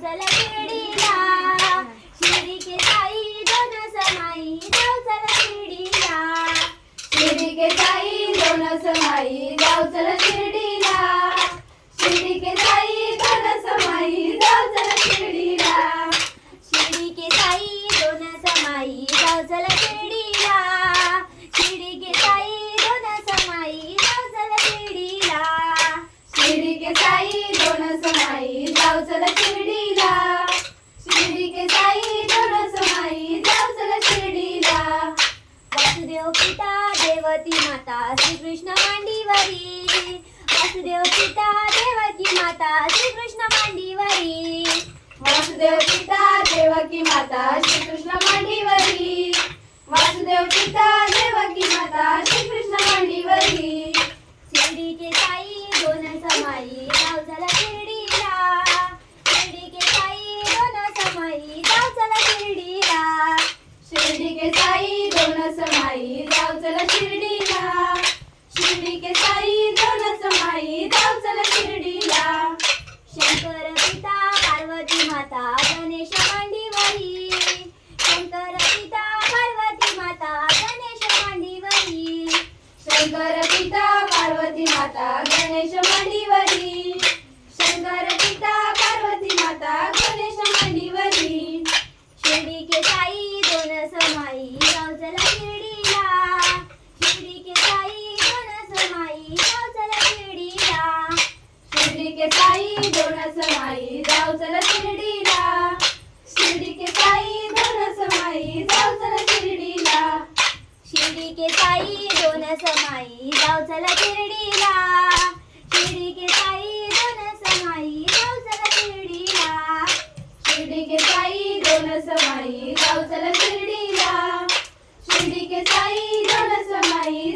चला शिर्डीला, शिर्डी के साई दोन समाई जाऊ चला शिर्डीला, शिर्डी के साई दोन समाई जाऊ चला शिर्डीला, शिर्डी के साई दोन समाई जाऊ चला शिर्डीला, शिर्डी के साई दोन समाई जाऊ चला शिर्डीला, शिर्डी के साई दोन समाई जाऊ चला शिर्डीला, शिर्डी के साई दोन समाई जाऊ चला शिर्डीला, शिर्डी के साई दोन समाई जाऊ चला शिर्डीला, वासुदेव पिता देवकी माता श्रीकृष्ण मांडीवरी, वासुदेव पिता देवकी माता श्रीकृष्ण मांडीवरी, वासुदेव पिता देवकी माता श्रीकृष्ण मांडीवरी, वासुदेव पिता देवकी माता श्रीकृष्ण मांडीवरी, शिर्डी के साई दोन समाई जाऊ चला शिर्डीला, शिर्डी के साई दोन समाई जाऊ चला शिर्डीला, शिर्डी के साई दोन समाई जाऊ चला शिर्डीला, शिर्डी के साई दोन समाई जाऊ चला शिर्डीला, शंकर पिता पार्वती माता गणेश मांडीवरी, शंकर पिता पार्वती माता गणेश मांडीवरी, शंकर पिता पार्वती माता गणेश मांडीवरी, शंकर पिता पार्वती माता गणेश मांडीवरी, शिर्डी के साई दोन समाई जाऊ चला शिर्डीला, शिर्डी के साई दोन समाई जाऊ चला शिर्डीला, शिर्डी के साई दोन समाई जाऊ चला शिर्डीला, शिर्डी के साई दोन समाई जाऊ चला शिर्डीला, शिर्डी के साई दोन समाई जाऊ चला शिर्डीला, शिर्डी के साई दोन समाई जाऊ चला शिर्डीला, शिर्डी के साई दोन समाई जाऊ चला शिर्डीला, शिर्डी के साई दोन समाई